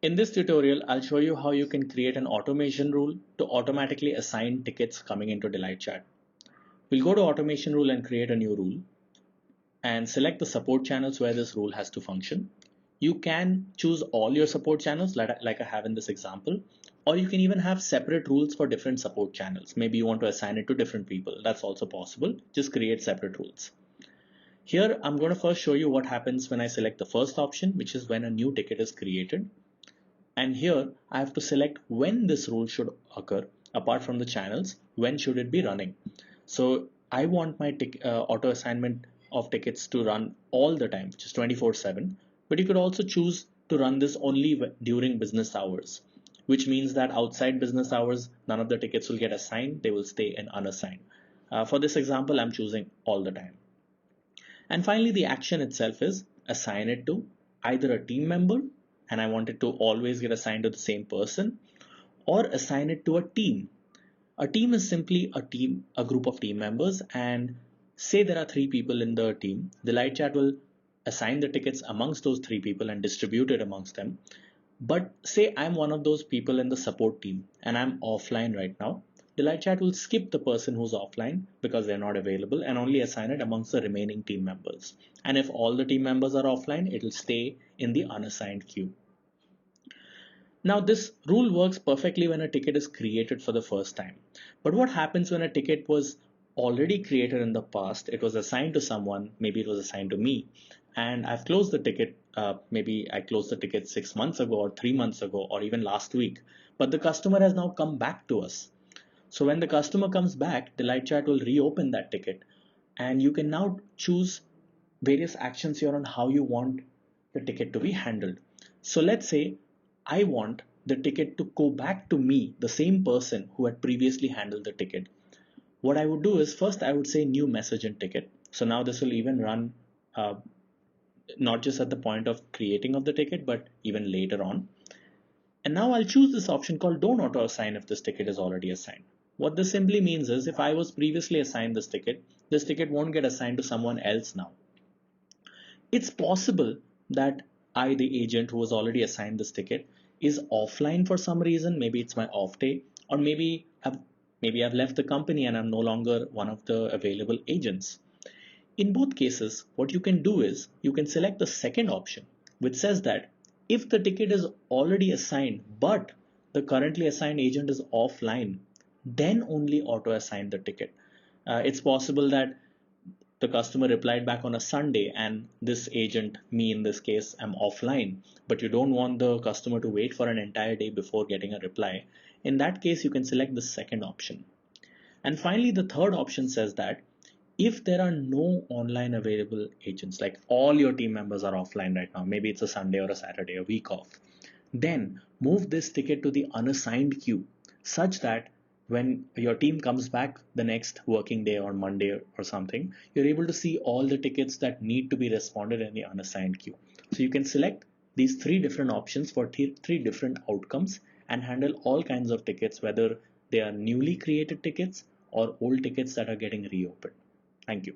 In this tutorial, I'll show you how you can create an automation rule to automatically assign tickets coming into DelightChat. We'll go to automation rule and create a new rule and select the support channels where this rule has to function. You can choose all your support channels like I have in this example, or you can even have separate rules for different support channels. Maybe you want to assign it to different people. That's also possible. Just create separate rules. Here, I'm going to first show you what happens when I select the first option, which is when a new ticket is created. And here I have to select when this rule should occur apart from the channels, when should it be running. So I want my auto assignment of tickets to run all the time, which is 24/7, but you could also choose to run this only during business hours, which means that outside business hours, none of the tickets will get assigned, they will stay in unassigned. For this example, I'm choosing all the time. And finally, the action itself is assign it to either a team member, and I want it to always get assigned to the same person, or assign it to a team. A team is simply a group of team members, and say there are three people in the team. The light chat will assign the tickets amongst those three people and distribute it amongst them. But say I'm one of those people in the support team and I'm offline right now. DelightChat will skip the person who's offline because they're not available and only assign it amongst the remaining team members. And if all the team members are offline, it'll stay in the unassigned queue. Now this rule works perfectly when a ticket is created for the first time. But what happens when a ticket was already created in the past, it was assigned to someone, maybe it was assigned to me, and I've closed the ticket, maybe I closed the ticket 6 months ago or 3 months ago or even last week, but the customer has now come back to us. So when the customer comes back, DelightChat will reopen that ticket and you can now choose various actions here on how you want the ticket to be handled. So let's say I want the ticket to go back to me, the same person who had previously handled the ticket. What I would do is first I would say new message in ticket. So now this will even run uh, not just at the point of creating of the ticket, but even later on. And now I'll choose this option called don't auto assign if this ticket is already assigned. What this simply means is if I was previously assigned this ticket won't get assigned to someone else now. It's possible that I, the agent who was already assigned this ticket, is offline for some reason. Maybe it's my off day, or maybe I've left the company and I'm no longer one of the available agents. In both cases, what you can do is you can select the second option, which says that if the ticket is already assigned, but the currently assigned agent is offline, then only auto assign the ticket. It's possible that the customer replied back on a Sunday and this agent, me in this case, am offline, but you don't want the customer to wait for an entire day before getting a reply. In that case, you can select the second option. And finally, the third option says that if there are no online available agents, like all your team members are offline right now, maybe it's a Sunday or a Saturday, a week off, then move this ticket to the unassigned queue such that when your team comes back the next working day or Monday or something, you're able to see all the tickets that need to be responded in the unassigned queue. So you can select these three different options for three different outcomes and handle all kinds of tickets, whether they are newly created tickets or old tickets that are getting reopened. Thank you.